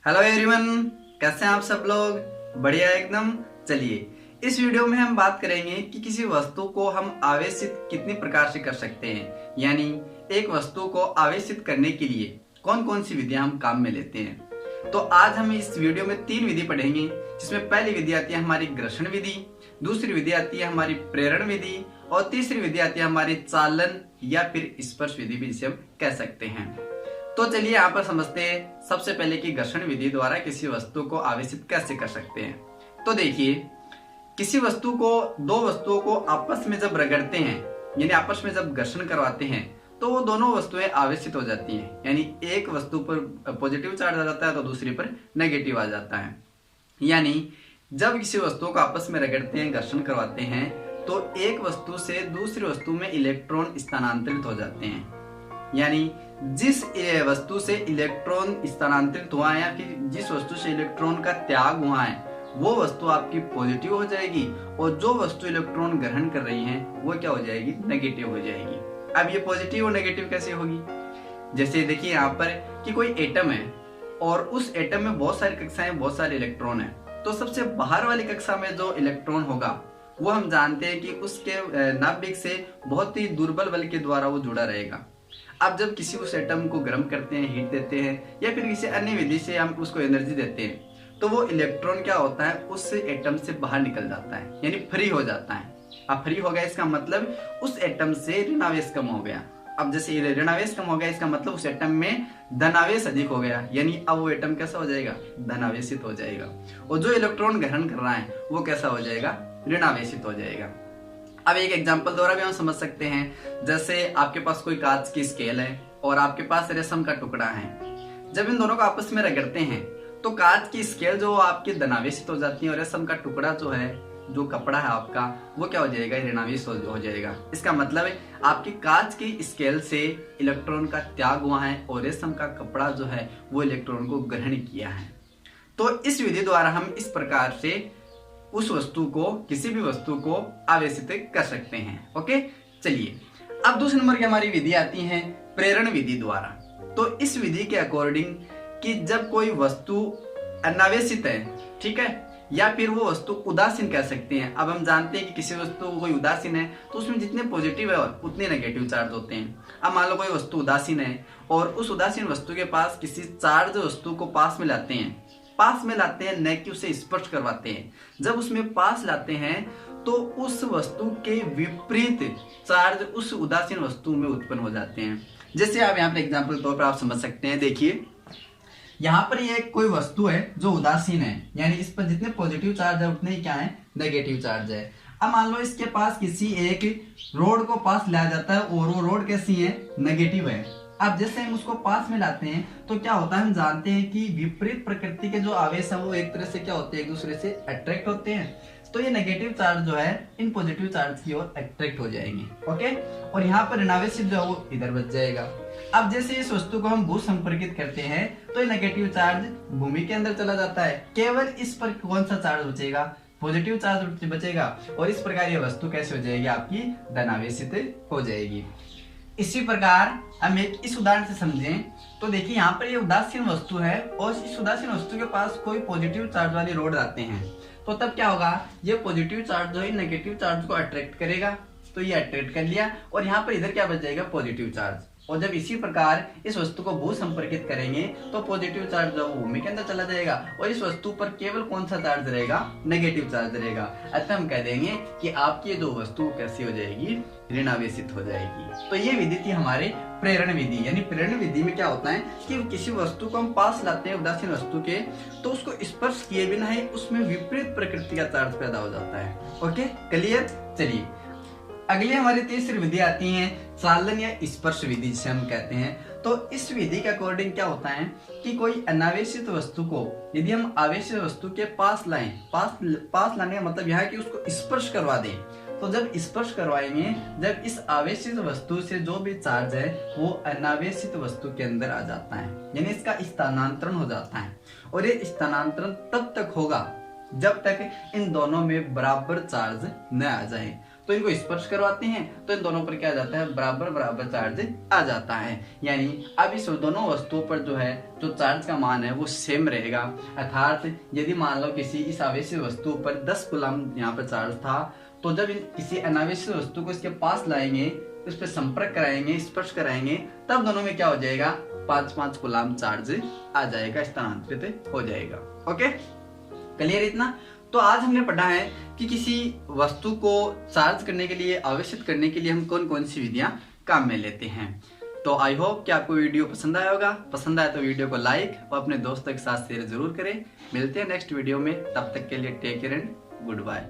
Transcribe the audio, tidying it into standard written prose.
Hello everyone, कैसे हैं आप सब लोग? बढ़िया एकदम। चलिए इस वीडियो में हम बात करेंगे कि किसी वस्तु को हम आवेशित कितनी प्रकार से कर सकते हैं, यानी एक वस्तु को आवेशित करने के लिए कौन कौन सी विधियां हम काम में लेते हैं। तो आज हम इस वीडियो में 3 विधि पढ़ेंगे, जिसमें पहली विधि आती है हमारी घर्षण विधि, दूसरी विधि आती है हमारी प्रेरण विधि और तीसरी विधि आती है हमारी चालन या फिर स्पर्श विधि भी जिसे हम कह सकते हैं। तो चलिए यहाँ पर समझते हैं सबसे पहले कि घर्षण विधि द्वारा किसी वस्तु को आवेशित कैसे कर सकते हैं। तो देखिए, किसी वस्तु को, दो वस्तुओं को आपस में जब रगड़ते हैं, यानी आपस में जब घर्षण करवाते हैं, तो वो दोनों वस्तुएं आवेशित हो जाती हैं। यानी एक वस्तु पर पॉजिटिव चार्ज आ जाता है तो दूसरी पर नेगेटिव आ जाता है। यानी जब किसी वस्तु को आपस में रगड़ते हैं, घर्षण करवाते हैं, तो एक वस्तु से दूसरी वस्तु में इलेक्ट्रॉन स्थानांतरित हो जाते हैं। यानी जिस वस्तु से इलेक्ट्रॉन स्थानांतरित हुआ है या फिर जिस वस्तु से इलेक्ट्रॉन का त्याग हुआ है, वो वस्तु आपकी पॉजिटिव हो जाएगी और जो वस्तु इलेक्ट्रॉन ग्रहण कर रही है वो क्या हो जाएगी? नेगेटिव हो जाएगी। अब ये पॉजिटिव और नेगेटिव कैसे होगी? जैसे देखिए यहाँ पर कि कोई एटम है और उस एटम में बहुत सारी कक्षाएं, बहुत सारे इलेक्ट्रॉन है। तो सबसे बाहर वाली कक्षा में जो इलेक्ट्रॉन होगा वो हम जानते हैं कि उसके नाभिक से बहुत ही दुर्बल बल के द्वारा वो जुड़ा रहेगा। अब जब किसी उस एटम को गर्म करते हैं, हीट देते हैं या फिर किसी अन्य विधि से हम उसको एनर्जी देते हैं, तो वो इलेक्ट्रॉन क्या होता है, उस एटम से बाहर निकल जाता है, यानी फ्री हो जाता है। अब फ्री हो गया इसका मतलब उस एटम से ऋणावेश कम हो गया। अब जैसे ऋणावेश कम हो गया इसका मतलब उस एटम में धनावेश अधिक हो गया, यानी अब वो एटम कैसा हो जाएगा? धनावेशित हो जाएगा। और जो इलेक्ट्रॉन ग्रहण कर रहा है वो कैसा हो जाएगा? ऋणावेशित हो जाएगा। अब एक एग्जांपल द्वारा भी हम समझ सकते हैं। जैसे आपके पास कोई कांच की स्केल है और आपके पास रेशम का टुकड़ा है। जब इन दोनों को आपस में रगड़ते हैं तो कांच की स्केल जो आपकी धनावेशित हो जाती है और रेशम का टुकड़ा जो है, जो कपड़ा है आपका, वो क्या हो जाएगा? ऋणावेश हो जाएगा। इसका मतलब है आपकी कांच की स्केल से इलेक्ट्रॉन का त्याग हुआ है और रेशम का कपड़ा जो है वो इलेक्ट्रॉन को ग्रहण किया है। तो इस विधि द्वारा हम इस प्रकार से उस वस्तु को, किसी भी वस्तु को आवेशित कर सकते हैं। ओके, चलिए अब दूसरे नंबर की हमारी विधि आती है प्रेरण विधि द्वारा। तो इस विधि के अकॉर्डिंग कि जब कोई वस्तु अनावेशित है, ठीक है, या फिर वो वस्तु उदासीन कह सकते हैं। अब हम जानते हैं कि किसी वस्तु कोई उदासीन है तो उसमें जितने पॉजिटिव है उतने नेगेटिव चार्ज होते हैं। अब मान लो कोई वस्तु उदासीन है और उस उदासीन वस्तु के पास किसी चार्ज वस्तु को पास में लाते हैं, न कि उसे स्पर्श करवाते हैं। जब उसमें पास लाते हैं तो उस वस्तु के विपरीत चार्ज उस उदासीन वस्तु में उत्पन्न हो जाते हैं। जैसे आप यहाँ पर एग्जांपल तौर पर आप समझ सकते हैं। देखिए यहाँ पर ये कोई वस्तु है जो उदासीन है, यानी इस पर जितने पॉजिटिव चार्ज है उतने ही क्या है? नेगेटिव चार्ज है। अब मान लो इसके पास किसी एक रोड को पास लाया जाता है और वो रोड कैसी है? नेगेटिव है। अब जैसे हम उसको पास में लाते हैं तो क्या होता है? हम जानते हैं कि विपरीत प्रकृति के जो आवेश है वो एक तरह से क्या होते हैं? एक दूसरे से अट्रैक्ट होते हैं। तो ये नेगेटिव चार्ज जो है इन पॉजिटिव चार्ज की ओर अट्रैक्ट हो जाएंगे। ओके, और यहाँ पर ऋणावेशित जो है वो इधर बच जाएगा। अब जैसे इस वस्तु को हम भू संपर्कित करते हैं तो ये नेगेटिव चार्ज भूमि के अंदर चला जाता है। केवल इस पर कौन सा चार्ज बचेगा? पॉजिटिव चार्ज बचेगा और इस प्रकार ये वस्तु कैसे हो जाएगी? आपकी धनावेशित हो जाएगी। इसी प्रकार हम एक इस उदाहरण से समझें तो देखिए यहाँ पर ये उदासीन वस्तु है और इस उदासीन वस्तु के पास कोई पॉजिटिव चार्ज वाली रोड आते हैं, तो तब क्या होगा? ये पॉजिटिव चार्ज जो है नेगेटिव चार्ज को अट्रैक्ट करेगा, तो ये अट्रैक्ट कर लिया और यहाँ पर इधर क्या बच जाएगा? Positive charge. और जब इसी प्रकार इस वस्तु को भू संपर्कित करेंगे तो पॉजिटिव चार्ज जो भूमि के अंदर चला जाएगा और इस वस्तु पर केवल कौन सा चार्ज रहेगा? नेगेटिव चार्ज रहेगा। अतः हम कह देंगे कि आपकी जो वस्तु कैसी हो जाएगी? ऋणावेशित हो जाएगी। तो ये विधि थी हमारे प्रेरण विधि। यानी प्रेरण विधि में क्या होता है कि किसी वस्तु को हम पास लाते हैं उदासीन वस्तु के, तो उसको स्पर्श किए बिना ही उसमें विपरीत प्रकृति का चार्ज पैदा हो जाता है। Okay, clear? चलिए अगली हमारी तीसरी विधि आती है चालन या स्पर्श विधि जिसे हम कहते हैं। तो इस विधि के अकॉर्डिंग क्या होता है कि कोई अनावेशित वस्तु को यदि हम आवेशित वस्तु के पास लाएं, पास लाने का मतलब यह है कि उसको स्पर्श करवा दें। तो जब स्पर्श करवाएंगे, जब इस आवेशित वस्तु से जो भी चार्ज है वो अनावेशित वस्तु के अंदर आ जाता है, यानी इसका स्थानांतरण हो जाता है। और ये स्थानांतरण तब तक होगा जब तक इन दोनों में बराबर चार्ज न आ जाए। तो इनको स्पर्श करवाते हैं तो इन दोनों पर क्या आ जाता है, बराबर बराबर चार्ज आ जाता है। यानी अब इस दोनों वस्तुओं पर जो है जो चार्ज का मान है वो सेम रहेगा। अर्थात यदि मान लो किसी इस आवेशित वस्तु पर 10 कूलम यहाँ पर चार्ज था, तो जब किसी अनावेशित वस्तु को इसके पास लाएंगे, उस पर संपर्क कराएंगे, स्पर्श कराएंगे, तब दोनों में क्या हो जाएगा, 5-5 कूलम चार्ज आ जाएगा, स्थानांतरित हो जाएगा। ओके, क्लियर इतना? तो आज हमने पढ़ा है कि किसी वस्तु को चार्ज करने के लिए, आवेशित करने के लिए हम कौन कौन सी विधियां काम में लेते हैं। तो आई होप कि आपको वीडियो पसंद आया होगा। पसंद आया तो वीडियो को लाइक और अपने दोस्तों के साथ शेयर जरूर करें। मिलते हैं नेक्स्ट वीडियो में, तब तक के लिए take care and good bye.